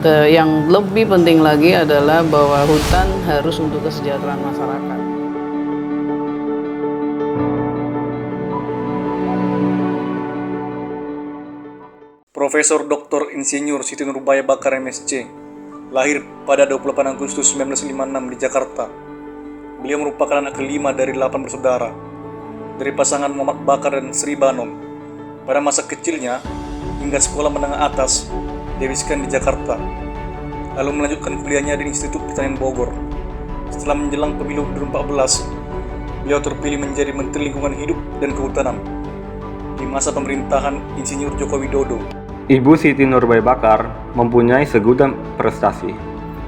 Yang lebih penting lagi adalah bahwa hutan harus untuk kesejahteraan masyarakat. Profesor Dr. Insinyur Siti Nurbaya Bakar MSc, lahir pada 28 Agustus 1956 di Jakarta. Beliau merupakan anak kelima dari 8 bersaudara, dari pasangan Muhammad Bakar dan Sri Banom. Pada masa kecilnya, hingga sekolah menengah atas, dihabiskan di Jakarta, lalu melanjutkan kuliahnya di Institut Pertanian Bogor. Setelah menjelang pemilu 2014, beliau terpilih menjadi Menteri Lingkungan Hidup dan Kehutanan di masa pemerintahan Insinyur Joko Widodo. Ibu Siti Nurbaya Bakar mempunyai segudang prestasi.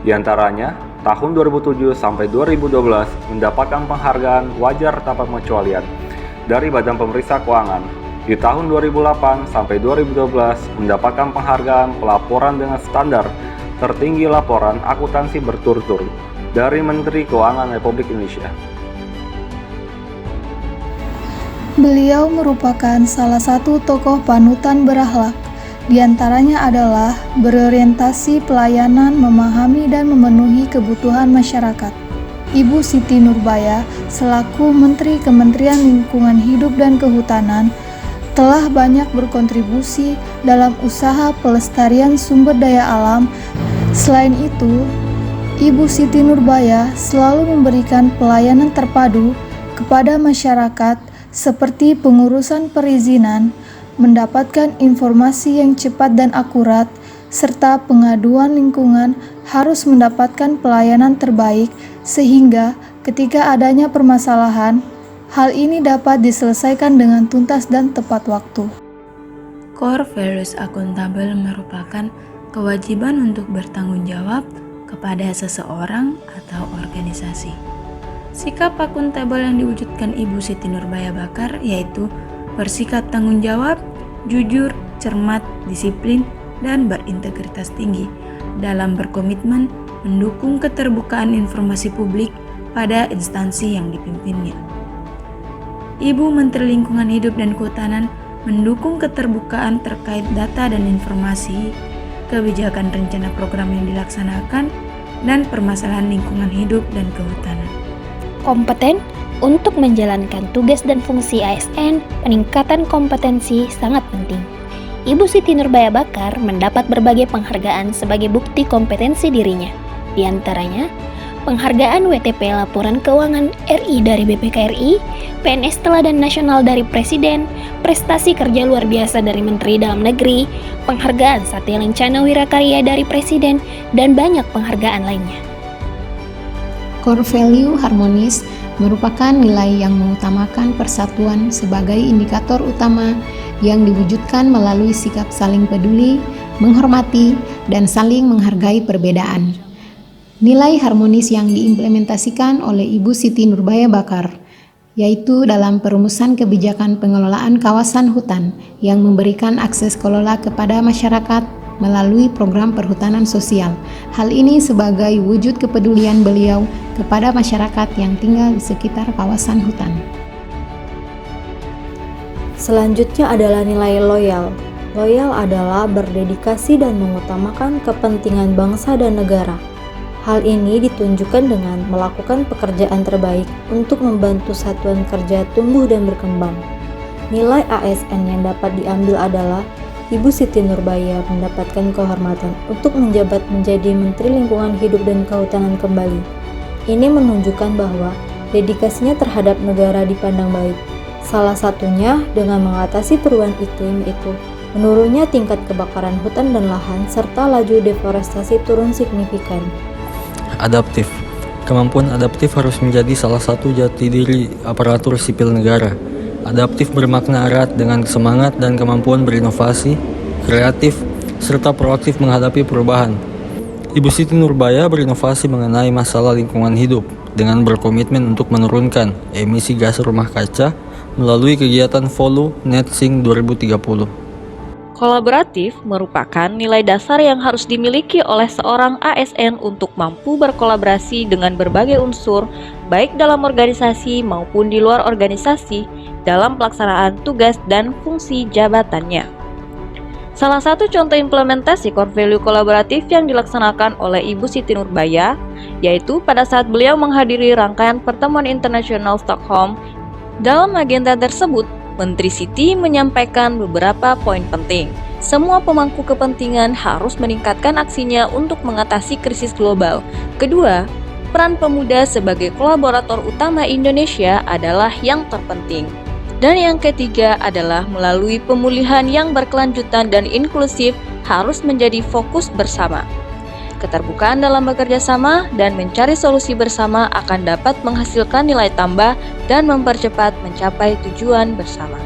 Di antaranya, tahun 2007 sampai 2012 mendapatkan penghargaan wajar tanpa pengecualian dari Badan Pemeriksa Keuangan. Di tahun 2008 sampai 2012 mendapatkan penghargaan pelaporan dengan standar tertinggi laporan akuntansi berturut-turut dari Menteri Keuangan Republik Indonesia. Beliau merupakan salah satu tokoh panutan berakhlak. Di antaranya adalah berorientasi pelayanan, memahami dan memenuhi kebutuhan masyarakat. Ibu Siti Nurbaya selaku Menteri Kementerian Lingkungan Hidup dan Kehutanan telah banyak berkontribusi dalam usaha pelestarian sumber daya alam. Selain itu, Ibu Siti Nurbaya selalu memberikan pelayanan terpadu kepada masyarakat seperti pengurusan perizinan, mendapatkan informasi yang cepat dan akurat, serta pengaduan lingkungan harus mendapatkan pelayanan terbaik sehingga ketika adanya permasalahan, hal ini dapat diselesaikan dengan tuntas dan tepat waktu. Core values akuntabel merupakan kewajiban untuk bertanggung jawab kepada seseorang atau organisasi. Sikap akuntabel yang diwujudkan Ibu Siti Nurbaya Bakar yaitu bersikap tanggung jawab, jujur, cermat, disiplin, dan berintegritas tinggi dalam berkomitmen mendukung keterbukaan informasi publik pada instansi yang dipimpinnya. Ibu Menteri Lingkungan Hidup dan Kehutanan mendukung keterbukaan terkait data dan informasi, kebijakan rencana program yang dilaksanakan, dan permasalahan lingkungan hidup dan kehutanan. Kompeten untuk menjalankan tugas dan fungsi ASN, peningkatan kompetensi sangat penting. Ibu Siti Nurbaya Bakar mendapat berbagai penghargaan sebagai bukti kompetensi dirinya. Di antaranya, penghargaan WTP Laporan Keuangan RI dari BPKRI, PNS Teladan Nasional dari Presiden, prestasi kerja luar biasa dari Menteri Dalam Negeri, penghargaan Satya Lencana Wirakarya dari Presiden, dan banyak penghargaan lainnya. Core value harmonis merupakan nilai yang mengutamakan persatuan sebagai indikator utama yang diwujudkan melalui sikap saling peduli, menghormati, dan saling menghargai perbedaan. Nilai harmonis yang diimplementasikan oleh Ibu Siti Nurbaya Bakar, yaitu dalam perumusan kebijakan pengelolaan kawasan hutan yang memberikan akses kelola kepada masyarakat melalui program perhutanan sosial. Hal ini sebagai wujud kepedulian beliau kepada masyarakat yang tinggal di sekitar kawasan hutan. Selanjutnya adalah nilai loyal. Loyal adalah berdedikasi dan mengutamakan kepentingan bangsa dan negara. Hal ini ditunjukkan dengan melakukan pekerjaan terbaik untuk membantu satuan kerja tumbuh dan berkembang. Nilai ASN yang dapat diambil adalah Ibu Siti Nurbaya mendapatkan kehormatan untuk menjabat menjadi Menteri Lingkungan Hidup dan Kehutanan kembali. Ini menunjukkan bahwa dedikasinya terhadap negara dipandang baik. Salah satunya dengan mengatasi perubahan iklim yaitu menurunnya tingkat kebakaran hutan dan lahan serta laju deforestasi turun signifikan. Adaptif. Kemampuan adaptif harus menjadi salah satu jati diri aparatur sipil negara. Adaptif bermakna erat dengan semangat dan kemampuan berinovasi, kreatif, serta proaktif menghadapi perubahan. Ibu Siti Nurbaya berinovasi mengenai masalah lingkungan hidup dengan berkomitmen untuk menurunkan emisi gas rumah kaca melalui kegiatan Follow Net Sink 2030. Kolaboratif merupakan nilai dasar yang harus dimiliki oleh seorang ASN untuk mampu berkolaborasi dengan berbagai unsur, baik dalam organisasi maupun di luar organisasi, dalam pelaksanaan tugas dan fungsi jabatannya. Salah satu contoh implementasi core value kolaboratif yang dilaksanakan oleh Ibu Siti Nurbaya, yaitu pada saat beliau menghadiri rangkaian pertemuan internasional Stockholm. Dalam agenda tersebut, Menteri Siti menyampaikan beberapa poin penting. Semua pemangku kepentingan harus meningkatkan aksinya untuk mengatasi krisis global. Kedua, peran pemuda sebagai kolaborator utama Indonesia adalah yang terpenting. Dan yang ketiga adalah melalui pemulihan yang berkelanjutan dan inklusif harus menjadi fokus bersama. Keterbukaan dalam bekerja sama dan mencari solusi bersama akan dapat menghasilkan nilai tambah dan mempercepat mencapai tujuan bersama.